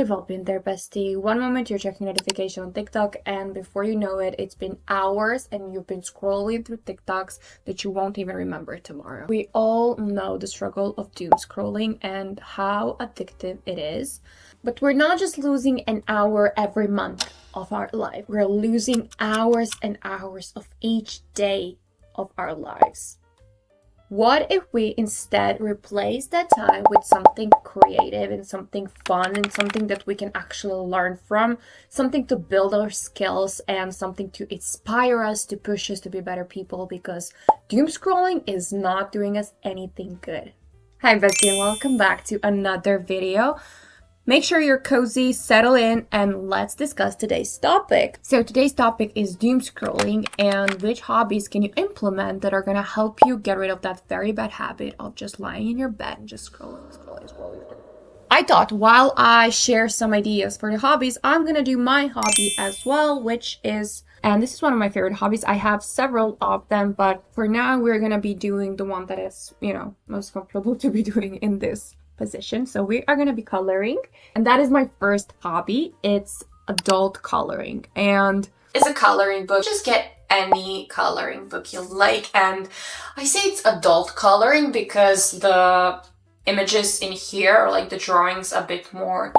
We've all been there, bestie. One moment you're checking notification on TikTok, and before you know it, it's been hours and you've been scrolling through TikToks that you won't even remember tomorrow. We all know the struggle of doom scrolling and how addictive it is. But we're not just losing an hour every month of our life. We're losing hours and hours of each day of our lives. What if we instead replace that time with something creative and something fun and something that we can actually learn from, something to build our skills and something to inspire us, to push us to be better people, because doom scrolling is not doing us anything good. Hi bestie, and welcome back to another video. Make sure you're cozy, settle in, and let's discuss today's topic. So today's topic is doom scrolling and which hobbies can you implement that are gonna help you get rid of that very bad habit of just lying in your bed and just scrolling. I thought while I share some ideas for the hobbies, I'm gonna do my hobby as well, which is, and this is one of my favorite hobbies. I have several of them, but for now we're gonna be doing the one that is, most comfortable to be doing in this position. So we are going to be coloring, and that is my first hobby. It's adult coloring, and it's a coloring book. Just get any coloring book you like, and I say it's adult coloring because the images in here are like the drawings a bit more,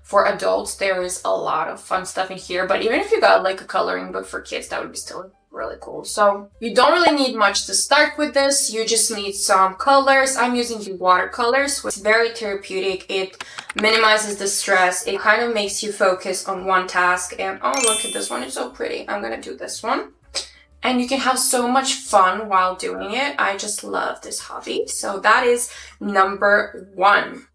for adults. There is a lot of fun stuff in here, but even if you got like a coloring book for kids, that would be still really cool. So you don't really need much to start with this. You just need some colors. I'm using the watercolors. It's very therapeutic. It minimizes the stress. It kind of makes you focus on one task. And oh, look at this one. It's so pretty. I'm gonna do this one. And you can have so much fun while doing it. I just love this hobby. So that is number one.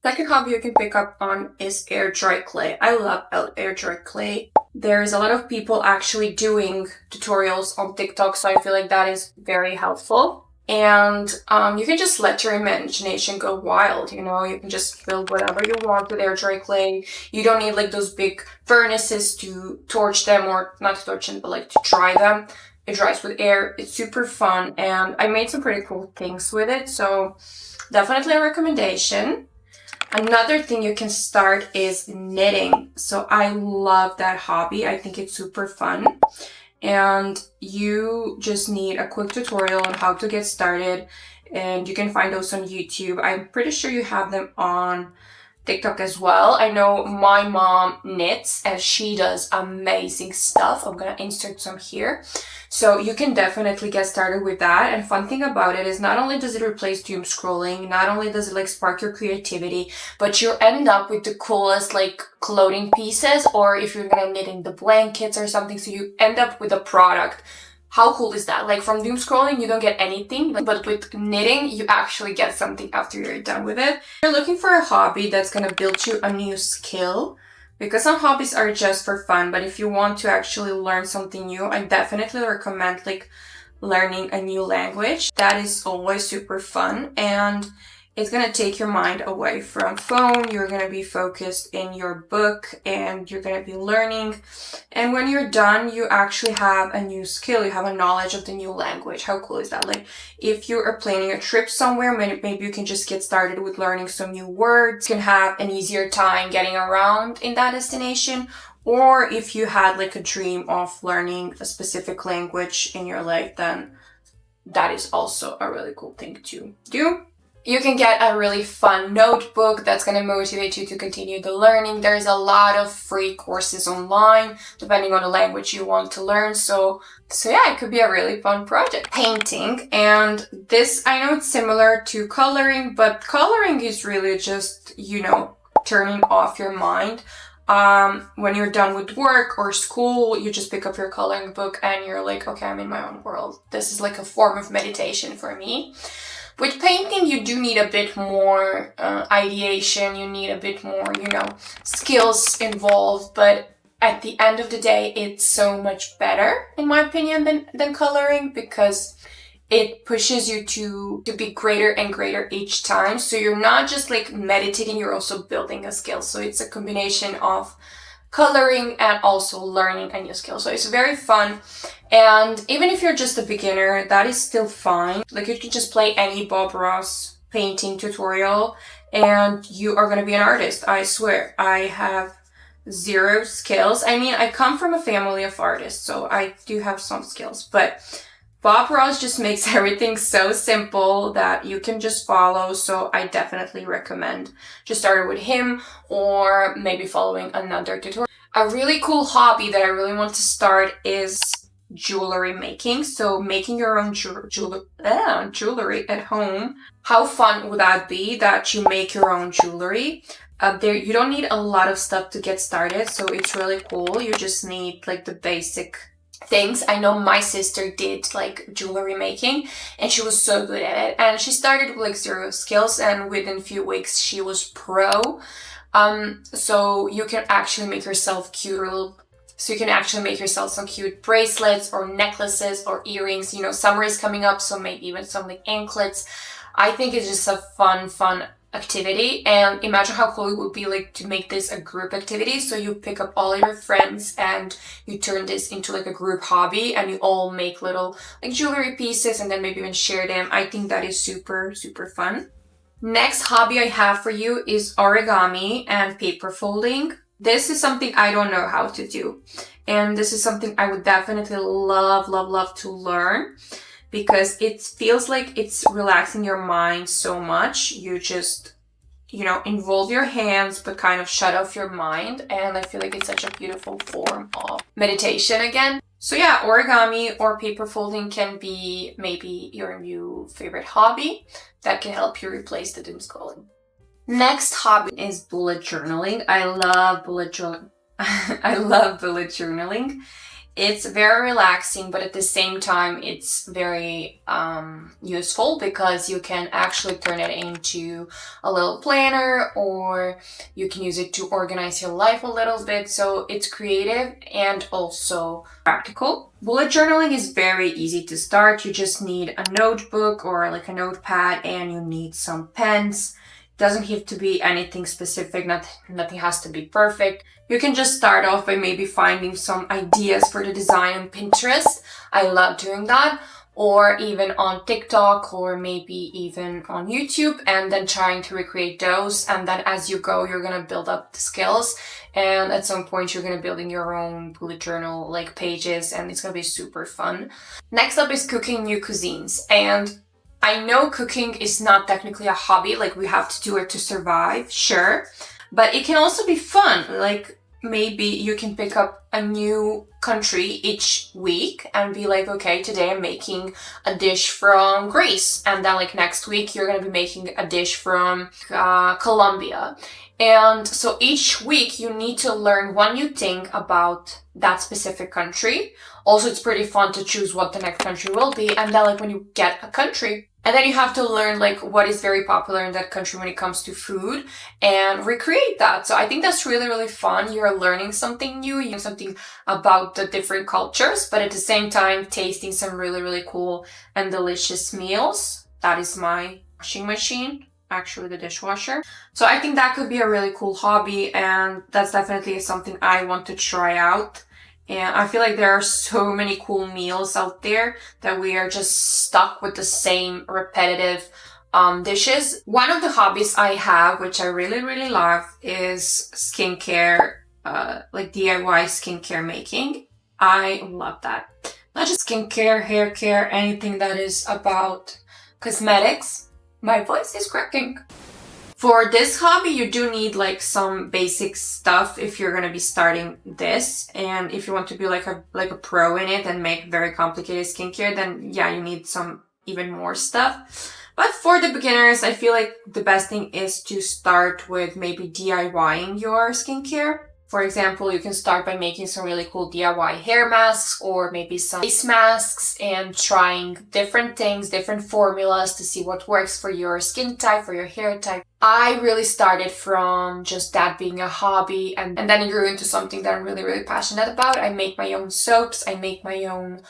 Second hobby you can pick up on is air dry clay. I love air dry clay. There's a lot of people actually doing tutorials on TikTok, so I feel like that is very helpful. And you can just let your imagination go wild, you can just build whatever you want with air dry clay. You don't need like those big furnaces to torch them, or not to torch them, but like to dry them. It dries with air. It's super fun, and I made some pretty cool things with it, so definitely a recommendation. Another thing you can start is knitting. So I love that hobby. I think it's super fun. And you just need a quick tutorial on how to get started. And you can find those on YouTube. I'm pretty sure you have them on TikTok as well. I know my mom knits and she does amazing stuff. I'm gonna insert some here. So you can definitely get started with that. And fun thing about it is not only does it replace doom scrolling, not only does it like spark your creativity, but you end up with the coolest like clothing pieces, or if you're gonna knit in the blankets or something, so you end up with a product. How cool is that? Like from doom scrolling, you don't get anything, but with knitting, you actually get something after you're done with it. If you're looking for a hobby that's gonna build you a new skill, because some hobbies are just for fun, but if you want to actually learn something new, I definitely recommend like learning a new language. That is always super fun, and it's gonna take your mind away from phone. You're gonna be focused in your book and you're gonna be learning. And when you're done, you actually have a new skill. You have a knowledge of the new language. How cool is that? Like if you are planning a trip somewhere, maybe you can just get started with learning some new words. You can have an easier time getting around in that destination. Or if you had like a dream of learning a specific language in your life, then that is also a really cool thing to do. You can get a really fun notebook that's going to motivate you to continue the learning. There's a lot of free courses online, depending on the language you want to learn. So yeah, it could be a really fun project. Painting, and this, I know it's similar to coloring, but coloring is really just, turning off your mind. When you're done with work or school, you just pick up your coloring book and you're like, okay, I'm in my own world. This is like a form of meditation for me. With painting, you do need a bit more ideation, you need a bit more, skills involved, but at the end of the day, it's so much better, in my opinion, than coloring, because it pushes you to be greater and greater each time. So you're not just like meditating, you're also building a skill. So it's a combination of coloring and also learning a new skill. So it's very fun. And even if you're just a beginner, that is still fine. Like you can just play any Bob Ross painting tutorial and you are going to be an artist. I swear. I have zero skills. I mean, I come from a family of artists, so I do have some skills, but Bob Ross just makes everything so simple that you can just follow. So I definitely recommend just starting with him or maybe following another tutorial. A really cool hobby that I really want to start is jewelry making. So making your own jewelry at home. How fun would that be that you make your own jewelry? You don't need a lot of stuff to get started, so it's really cool. You just need like the basic things. I know my sister did like jewelry making and she was so good at it, and she started with like zero skills, and within a few weeks she was pro. So you can actually make yourself some cute bracelets or necklaces or earrings. You know, summer is coming up, so maybe even some like anklets. I think it's just a fun activity, and imagine how cool it would be like to make this a group activity. So you pick up all your friends and you turn this into like a group hobby, and you all make little like jewelry pieces and then maybe even share them. I think that is super fun. Next hobby I have for you is origami and paper folding. This is something I don't know how to do, and this is something I would definitely love to learn, because it feels like it's relaxing your mind so much. You just, involve your hands, but kind of shut off your mind. And I feel like it's such a beautiful form of meditation again. So yeah, origami or paper folding can be maybe your new favorite hobby that can help you replace the doomscrolling. Next hobby is bullet journaling. I love bullet journaling. It's very relaxing, but at the same time, it's very useful, because you can actually turn it into a little planner, or you can use it to organize your life a little bit. So it's creative and also practical. Bullet journaling is very easy to start. You just need a notebook or like a notepad, and you need some pens. Doesn't have to be anything specific, nothing has to be perfect. You can just start off by maybe finding some ideas for the design on Pinterest. I love doing that. Or even on TikTok, or maybe even on YouTube, and then trying to recreate those. And then as you go, you're going to build up the skills. And at some point, you're going to building your own bullet journal like pages, and it's going to be super fun. Next up is cooking new cuisines. And I know cooking is not technically a hobby, like we have to do it to survive, sure. But it can also be fun. Like maybe you can pick up a new country each week and be like, okay, today I'm making a dish from Greece. And then like next week, you're going to be making a dish from Colombia. And so each week you need to learn one new thing about that specific country. Also, it's pretty fun to choose what the next country will be. And then like when you get a country, and then you have to learn like what is very popular in that country when it comes to food and recreate that. So I think that's really fun. You're learning something new, you know, something about the different cultures, but at the same time tasting some really cool and delicious meals. That is my washing machine, actually the dishwasher. So I think that could be a really cool hobby, and that's definitely something I want to try out. And I feel like there are so many cool meals out there that we are just stuck with the same repetitive dishes. One of the hobbies I have, which I really love, is skincare, like DIY skincare making. I love that. Not just skincare, hair care, anything that is about cosmetics. My voice is cracking. For this hobby, you do need like some basic stuff if you're going to be starting this. And if you want to be like a pro in it and make very complicated skincare, then yeah, you need some even more stuff. But for the beginners, I feel like the best thing is to start with maybe DIYing your skincare. For example, you can start by making some really cool DIY hair masks, or maybe some face masks, and trying different things, different formulas to see what works for your skin type, for your hair type. I really started from just that being a hobby, and then it grew into something that I'm really passionate about. I make my own soaps, I make my own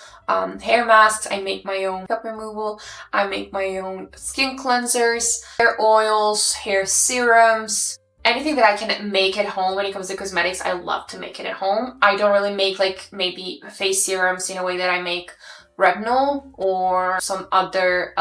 hair masks, I make my own makeup removal, I make my own skin cleansers, hair oils, hair serums. Anything that I can make at home when it comes to cosmetics, I love to make it at home. I don't really make like maybe face serums in a way that I make retinol or some other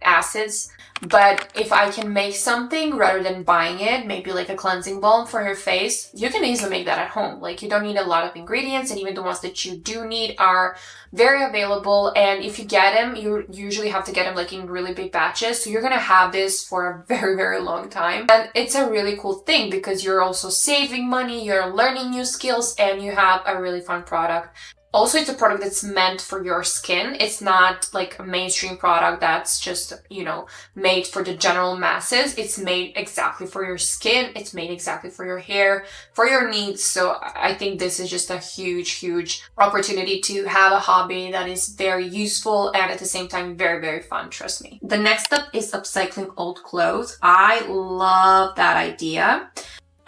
acids. But if I can make something rather than buying it, maybe like a cleansing balm for your face, you can easily make that at home. Like, you don't need a lot of ingredients, and even the ones that you do need are very available. And if you get them, you usually have to get them like in really big batches. So you're gonna have this for a very, very long time. And it's a really cool thing because you're also saving money, you're learning new skills, and you have a really fun product. Also, it's a product that's meant for your skin. It's not like a mainstream product that's just, you know, made for the general masses. It's made exactly for your skin. It's made exactly for your hair, for your needs. So I think this is just a huge, huge opportunity to have a hobby that is very useful and at the same time very, very fun, trust me. The next step is upcycling old clothes. I love that idea.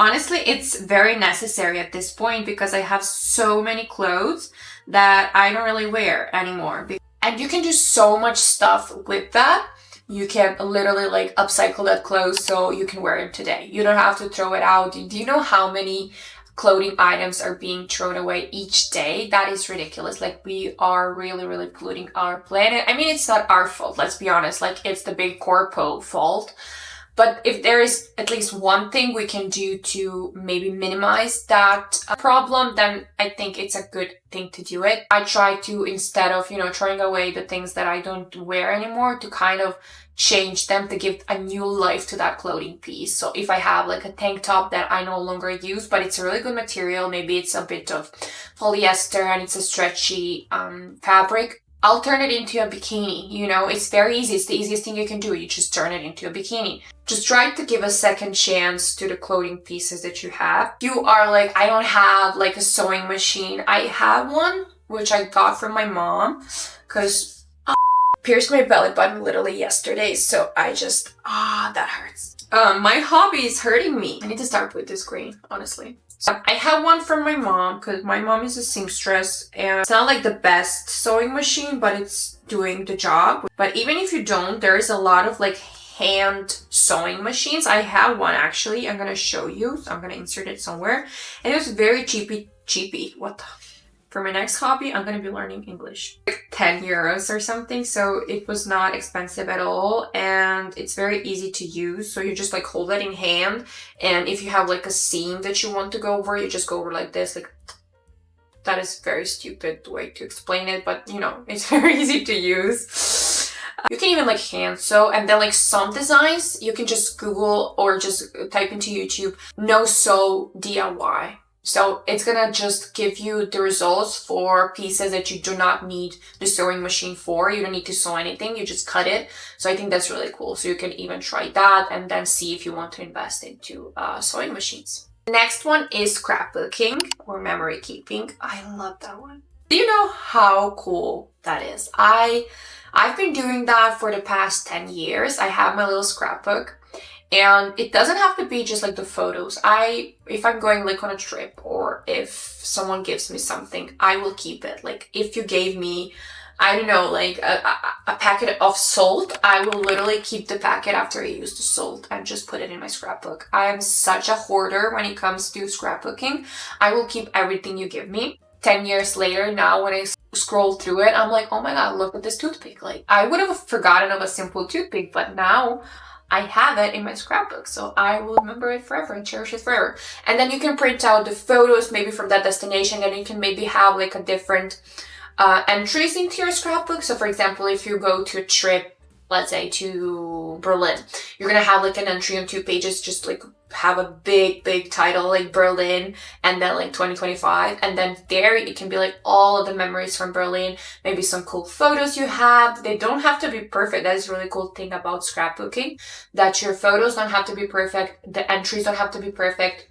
Honestly, it's very necessary at this point because I have so many clothes that I don't really wear anymore. And you can do so much stuff with that. You can literally like upcycle that clothes so you can wear it today. You don't have to throw it out. Do you know how many clothing items are being thrown away each day? That is ridiculous. Like, we are really, really polluting our planet. I mean, it's not our fault, let's be honest. Like, it's the big corpo fault. But if there is at least one thing we can do to maybe minimize that problem, then I think it's a good thing to do it. I try to, instead of, you know, throwing away the things that I don't wear anymore, to kind of change them, to give a new life to that clothing piece. So if I have like a tank top that I no longer use, but it's a really good material, maybe it's a bit of polyester and it's a stretchy fabric, I'll turn it into a bikini. You know, it's very easy. It's the easiest thing you can do. You just turn it into a bikini. Just try to give a second chance to the clothing pieces that you have. You are like, I don't have like a sewing machine. I have one, which I got from my mom, because I pierced my belly button literally yesterday. So I just, that hurts. My hobby is hurting me. I need to start with this green, honestly. So I have one from my mom because my mom is a seamstress, and it's not like the best sewing machine, but it's doing the job. But even if you don't, there is a lot of like hand sewing machines. I have one actually. I'm gonna show you. So I'm gonna insert it somewhere. And it was very cheapy. What the? For my next hobby, I'm gonna be learning English. Like 10 euros or something, so it was not expensive at all, and it's very easy to use. So you just like hold it in hand, and if you have like a seam that you want to go over, you just go over like this. Like, that is very stupid way to explain it, but you know, it's very easy to use. You can even like hand sew, and then like some designs you can just Google or just type into YouTube no sew DIY. So it's gonna just give you the results for pieces that you do not need the sewing machine for. You don't need to sew anything, you just cut it. So I think that's really cool. So you can even try that and then see if you want to invest into sewing machines. The next one is scrapbooking or memory keeping. I love that one. Do you know how cool that is? I've been doing that for the past 10 years. I have my little scrapbook. And it doesn't have to be just like the photos. If I'm going like on a trip, or if someone gives me something, I will keep it. Like, if you gave me, I don't know, like a packet of salt, I will literally keep the packet after I use the salt and just put it in my scrapbook. I am such a hoarder when it comes to scrapbooking. I will keep everything you give me. 10 years later, now when I scroll through it, I'm like, oh my God, look at this toothpick. Like, I would have forgotten of a simple toothpick, but now I have it in my scrapbook, so I will remember it forever and cherish it forever. And then you can print out the photos maybe from that destination, and you can maybe have like a different entries into your scrapbook. So for example, if you go to a trip, let's say to Berlin, you're gonna have like an entry on 2 pages, just like have a big title like Berlin and then like 2025, and then there it can be like all of the memories from Berlin, maybe some cool photos you have. They don't have to be perfect. That is a really cool thing about scrapbooking, that your photos don't have to be perfect, the entries don't have to be perfect.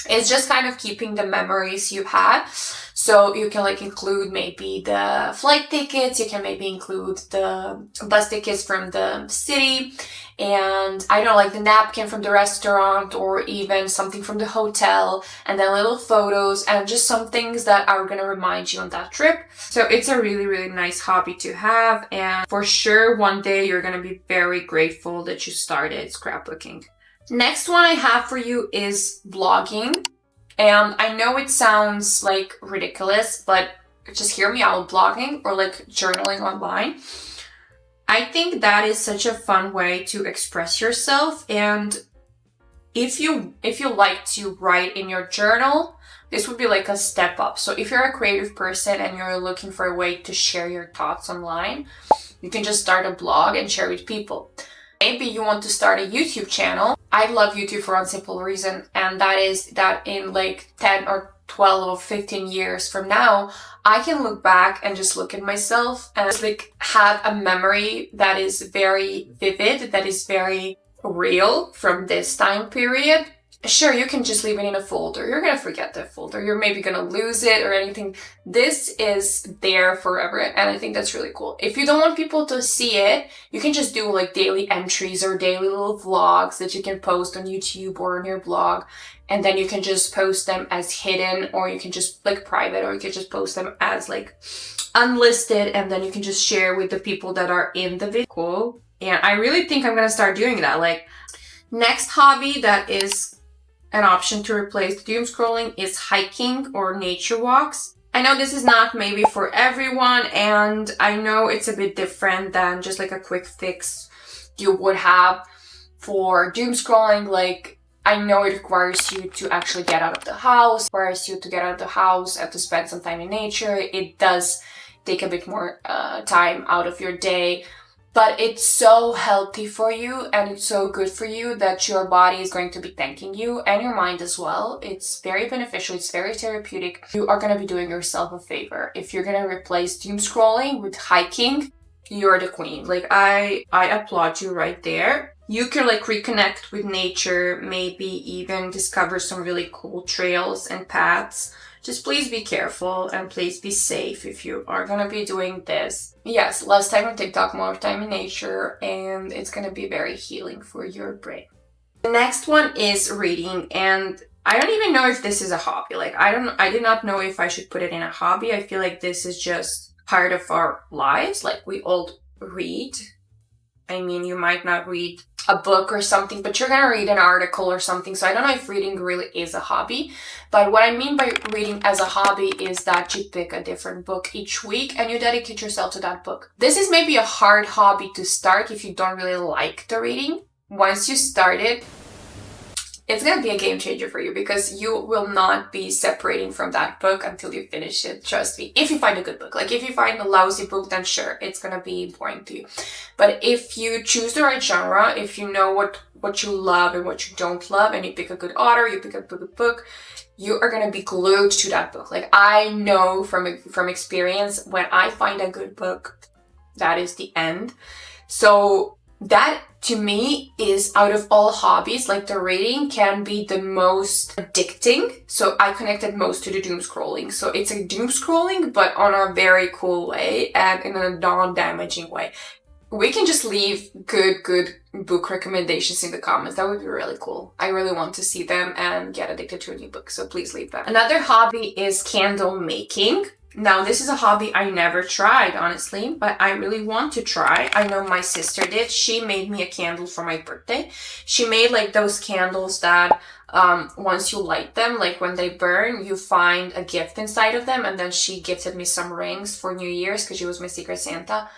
It's just kind of keeping the memories you had. So you can like include maybe the flight tickets, you can maybe include the bus tickets from the city, and I don't know, like the napkin from the restaurant, or even something from the hotel, and then little photos and just some things that are gonna remind you on that trip. So it's a really, really nice hobby to have, and for sure one day you're gonna be very grateful that you started scrapbooking. Next one I have for you is vlogging. And I know it sounds like ridiculous, but just hear me out, blogging or like journaling online. I think that is such a fun way to express yourself. And if you like to write in your journal, this would be like a step up. So if you're a creative person and you're looking for a way to share your thoughts online, you can just start a blog and share with people. Maybe you want to start a YouTube channel. I love YouTube for one simple reason, and that is that in like 10 or 12 or 15 years from now, I can look back and just look at myself and just like have a memory that is very vivid, that is very real from this time period. Sure, you can just leave it in a folder. You're gonna forget that folder. You're maybe gonna lose it or anything. This is there forever, and I think that's really cool. If you don't want people to see it, you can just do like daily entries or daily little vlogs that you can post on YouTube or on your blog, and then you can just post them as hidden, or you can just like private, or you can just post them as like unlisted, and then you can just share with the people that are in the video. Cool. And I really think I'm gonna start doing that. Like, next hobby that is an option to replace doom scrolling is hiking or nature walks. I know this is not maybe for everyone, and I know it's a bit different than just like a quick fix you would have for doom scrolling. Like, I know it requires you to actually get out of the house, and to spend some time in nature. It does take a bit more time out of your day. But it's so healthy for you and it's so good for you that your body is going to be thanking you, and your mind as well. It's very beneficial. It's very therapeutic. You are going to be doing yourself a favor. If you're going to replace doom scrolling with hiking, you're the queen. Like, I applaud you right there. You can like reconnect with nature, maybe even discover some really cool trails and paths. Just please be careful and please be safe if you are gonna be doing this. Yes, less time on TikTok, more time in nature, and it's gonna be very healing for your brain. The next one is reading, and I don't even know if this is a hobby. Like, I did not know if I should put it in a hobby. I feel like this is just part of our lives. Like, we all read. I mean, you might not read a book or something, but you're gonna read an article or something. So I don't know if reading really is a hobby, but what I mean by reading as a hobby is that you pick a different book each week and you dedicate yourself to that book. This is maybe a hard hobby to start if you don't really like the reading. Once you start it, it's going to be a game changer for you, because you will not be separating from that book until you finish it. Trust me. If you find a good book. Like, if you find a lousy book, then sure, it's going to be boring to you. But if you choose the right genre, if you know what you love and what you don't love, and you pick a good author, you pick a good book, you are going to be glued to that book. Like, I know from experience, when I find a good book, that is the end. So that, to me, is out of all hobbies, like, the reading can be the most addicting. So I connected most to the doom scrolling. So it's a doom scrolling, but on a very cool way and in a non-damaging way. We can just leave good book recommendations in the comments. That would be really cool. I really want to see them and get addicted to a new book. So please leave them. Another hobby is candle making. Now, this is a hobby I never tried, honestly, but I really want to try. I know my sister did. She made me a candle for my birthday. She made like those candles that once you light them, like when they burn, you find a gift inside of them. And then she gifted me some rings for New Year's because she was my secret Santa.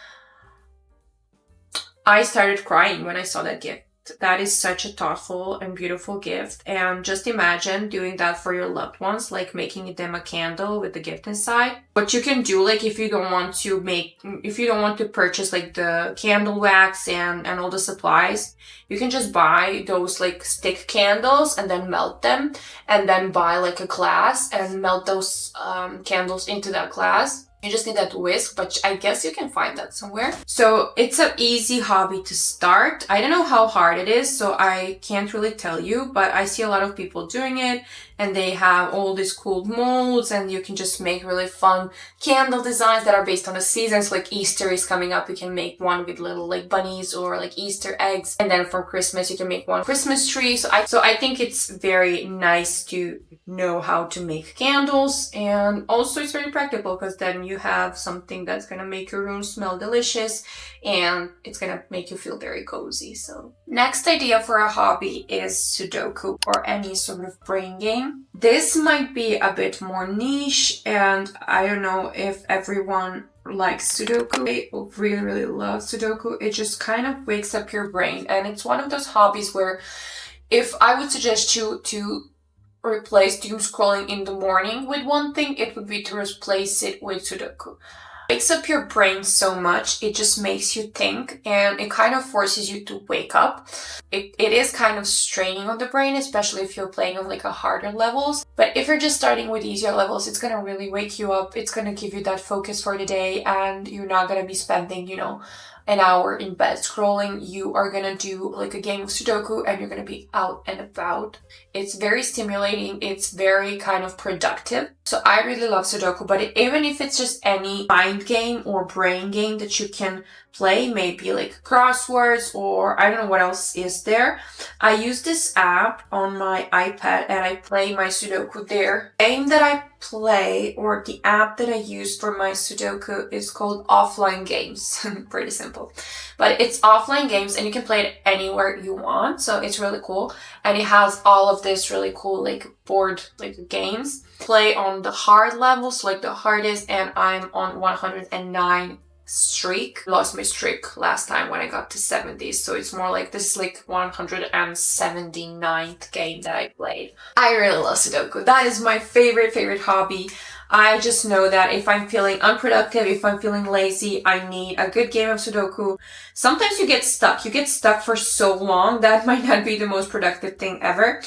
I started crying when I saw that gift. That is such a thoughtful and beautiful gift. And just imagine doing that for your loved ones, like making them a candle with the gift inside. What you can do, like, if you don't want to purchase like the candle wax and all the supplies, you can just buy those like stick candles and then melt them, and then buy like a glass and melt those candles into that glass. You just need that whisk, but I guess you can find that somewhere. So it's an easy hobby to start. I don't know how hard it is, so I can't really tell you, but I see a lot of people doing it, and they have all these cool molds, and you can just make really fun candle designs that are based on the seasons. Like, Easter is coming up, you can make one with little like bunnies or like Easter eggs, and then for Christmas you can make one Christmas tree. So I think it's very nice to know how to make candles, and also it's very practical because then you have something that's gonna make your room smell delicious and it's gonna make you feel very cozy. So next idea for a hobby is Sudoku or any sort of brain game. This might be a bit more niche, and I don't know if everyone likes Sudoku. I really love Sudoku. It just kind of wakes up your brain, and it's one of those hobbies where if I would suggest you to replace doom scrolling in the morning with one thing, it would be to replace it with Sudoku. It wakes up your brain so much, it just makes you think, and it kind of forces you to wake up. It is kind of straining on the brain, especially if you're playing on like a harder levels. But if you're just starting with easier levels, it's gonna really wake you up. It's gonna give you that focus for the day, and you're not gonna be spending, you know, an hour in bed scrolling. You are gonna do like a game of Sudoku and you're gonna be out and about. It's very stimulating. It's very kind of productive. So I really love Sudoku, but even if it's just any mind game or brain game that you can play, maybe like crosswords or I don't know what else is there. I use this app on my iPad and I play my Sudoku there. The game that I play, or the app that I use for my Sudoku, is called Offline Games. Pretty simple. But it's offline games and you can play it anywhere you want. So it's really cool. And it has all of this really cool like board like games. Play on the hard levels, like the hardest, and I'm on 109 streak. Lost my streak last time when I got to 70s, so it's more like this is like 179th game that I played. I really love Sudoku. That is my favorite hobby. I just know that if I'm feeling unproductive, if I'm feeling lazy, I need a good game of Sudoku. Sometimes you get stuck. You get stuck for so long that might not be the most productive thing ever.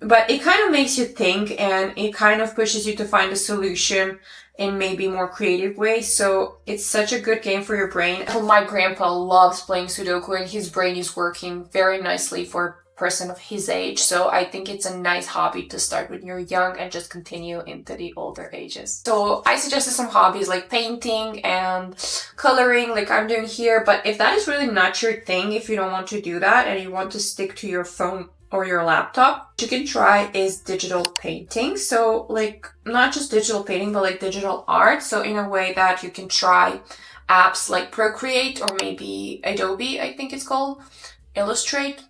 But it kind of makes you think, and it kind of pushes you to find a solution in maybe more creative ways. So it's such a good game for your brain. My grandpa loves playing Sudoku and his brain is working very nicely for a person of his age. So I think it's a nice hobby to start when you're young and just continue into the older ages. So I suggested some hobbies like painting and coloring like I'm doing here. But if that is really not your thing, if you don't want to do that and you want to stick to your phone or your laptop, what you can try is digital painting. So like not just digital painting, but like digital art. So in a way that you can try apps like Procreate or maybe Adobe, I think it's called, Illustrate.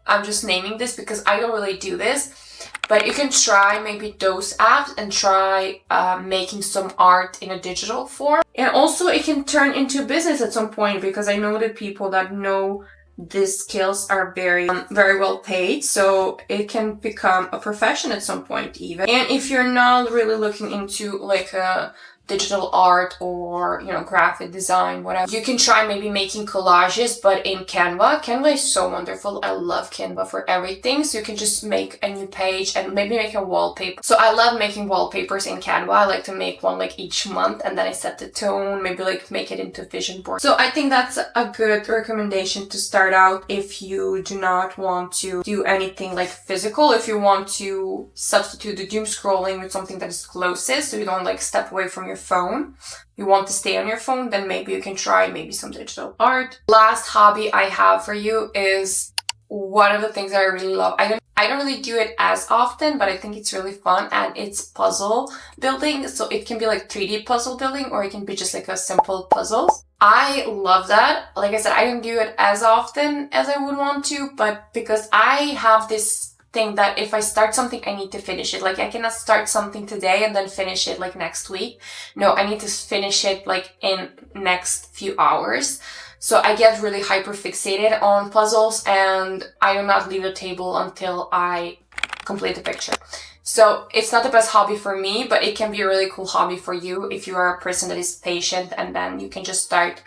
I'm just naming this because I don't really do this, but you can try maybe those apps and try making some art in a digital form. And also it can turn into business at some point, because I know that people that know these skills are very well paid, so it can become a profession at some point even. And if you're not really looking into like a digital art or, you know, graphic design, whatever, you can try maybe making collages, but in Canva. Canva is so wonderful. I love Canva for everything. So you can just make a new page and maybe make a wallpaper. So I love making wallpapers in Canva. I like to make one like each month, and then I set the tone, maybe like make it into vision board. So I think that's a good recommendation to start out if you do not want to do anything like physical. If you want to substitute the doom scrolling with something that is closest, so you don't like step away from your phone, you want to stay on your phone, then maybe you can try maybe some digital art. Last hobby I have for you is one of the things that I really love. I don't really do it as often, but I think it's really fun, and it's puzzle building. So it can be like 3D puzzle building, or it can be just like a simple puzzles. I love that. Like I said, I don't do it as often as I would want to, but because I have this thing that if I start something, I need to finish it. Like I cannot start something today and then finish it like next week. No, I need to finish it like in next few hours. So I get really hyper fixated on puzzles, and I do not leave the table until I complete the picture. So it's not the best hobby for me, but it can be a really cool hobby for you if you are a person that is patient, and then you can just start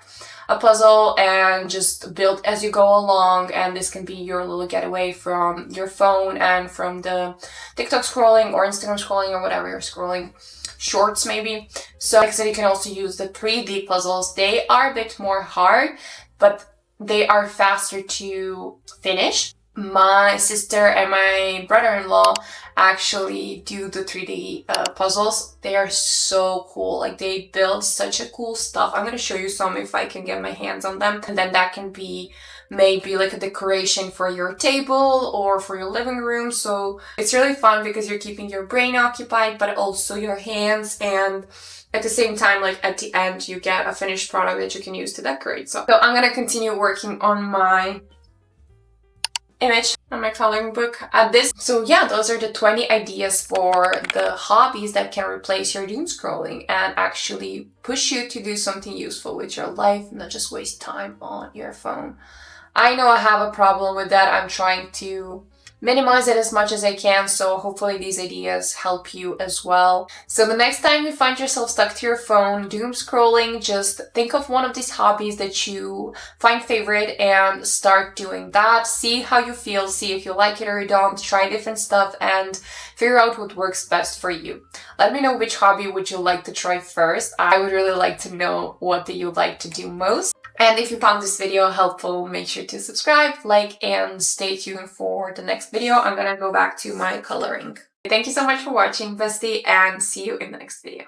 a puzzle and just build as you go along. And this can be your little getaway from your phone and from the TikTok scrolling or Instagram scrolling or whatever you're scrolling, shorts maybe. So like I said, you can also use the 3D puzzles. They are a bit more hard, but they are faster to finish. My sister and my brother-in-law actually do the 3D puzzles. They are so cool. Like, they build such a cool stuff. I'm gonna show you some if I can get my hands on them. And then that can be maybe like a decoration for your table or for your living room. So it's really fun because you're keeping your brain occupied, but also your hands, and at the same time, like at the end, you get a finished product that you can use to decorate. So I'm gonna continue working on my image on my coloring book at this. So yeah, those are the 20 ideas for the hobbies that can replace your doom scrolling and actually push you to do something useful with your life, not just waste time on your phone. I know I have a problem with that. I'm trying to minimize it as much as I can, so hopefully these ideas help you as well. So the next time you find yourself stuck to your phone, doom scrolling, just think of one of these hobbies that you find favorite and start doing that. See how you feel, see if you like it or you don't, try different stuff and figure out what works best for you. Let me know which hobby would you like to try first. I would really like to know what do you like to do most. And if you found this video helpful, make sure to subscribe, like, and stay tuned for the next video. I'm gonna go back to my coloring. Thank you so much for watching, bestie, and see you in the next video.